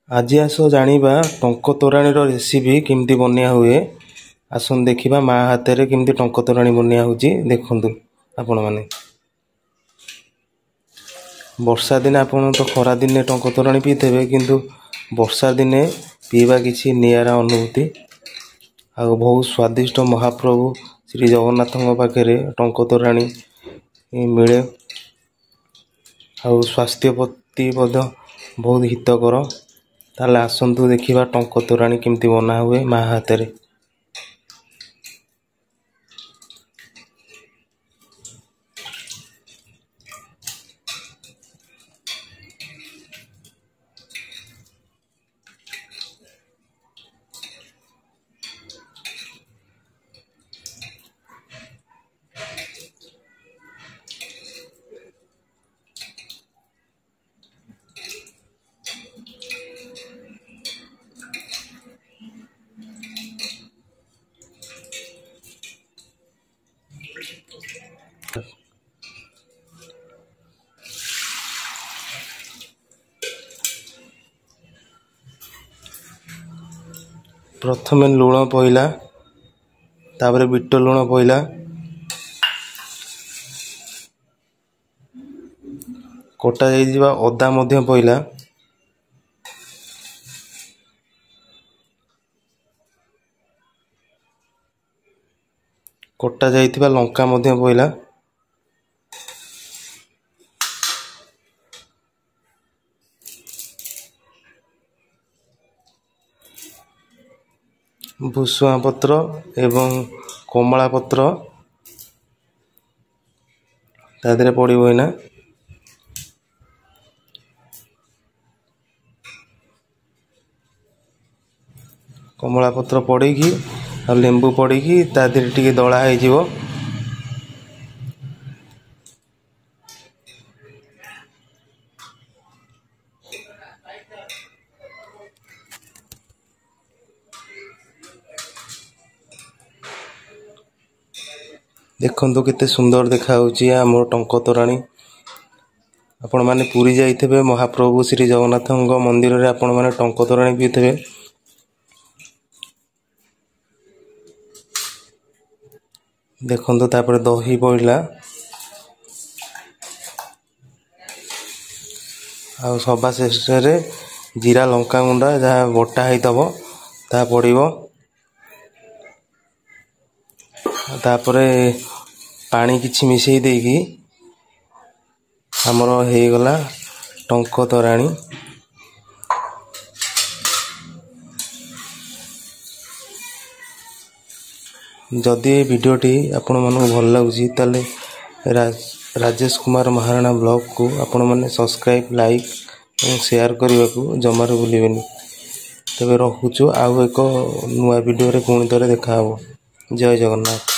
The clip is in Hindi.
आज आस जानिबा टंक तोराणी रेसिपी केमती बनिया हुए। आसन देखिबा माँ हाथ रे केमती टंक तोराणी बनिया होची देखंतु आपण माने। वर्षा दिन आपण तो खरा दिन टंक तोराणी पीथेबे किंतु वर्षा दिने पीवा किछि नियारा अनुभूति। आ बहुत स्वादिष्ट महाप्रभु श्री जगन्नाथ पाखे टंक तोराणी मिले। आ स्वास्थ्य प्रति बहुत हितकर। ताले आसंतु देखिबा टंक तोराणी केमती बना हुए माँ हाथ रे। प्रथमे लुण पइला, तापरे बिट लुण पइला, कटा जाइजिबा अदा मध्य पइला, कटा जाइथिबा लंका मध्य पइला, भुसुआ पत्र एवं कमला पत्र तादरे पड़िबो एना। कमला पत्र पड़ेगी और लेंबू पड़ेगी तादरे टिके दला है जीवो। देखंतु केते सुंदर देखा होची हमर टंक तोराणी। आपण माने पुरी जाइथबे महाप्रभु श्री जगन्नाथ मंदिर रे आपण माने टंक तोराणी पीथबे। देखंतु तापर दही पड़ला आ सभा शेष रे जीरा लंका गुंडा जहाँ बटा होइतबो ता पड़िबो। तापरे पानी किछि मिसई देगी हमरो हे गला टंक तोराणी। जदि वीडियोटी आपण मानू भल लागुची ताले राजेश कुमार महाराणा ब्लॉग को आपण माने सब्सक्राइब लाइक और शेयर करने को जमार भूलिबेनी। तबे रखुछु आउ एक नुआ वीडियो रे पुणी थरे देखा हबो। जय जगन्नाथ।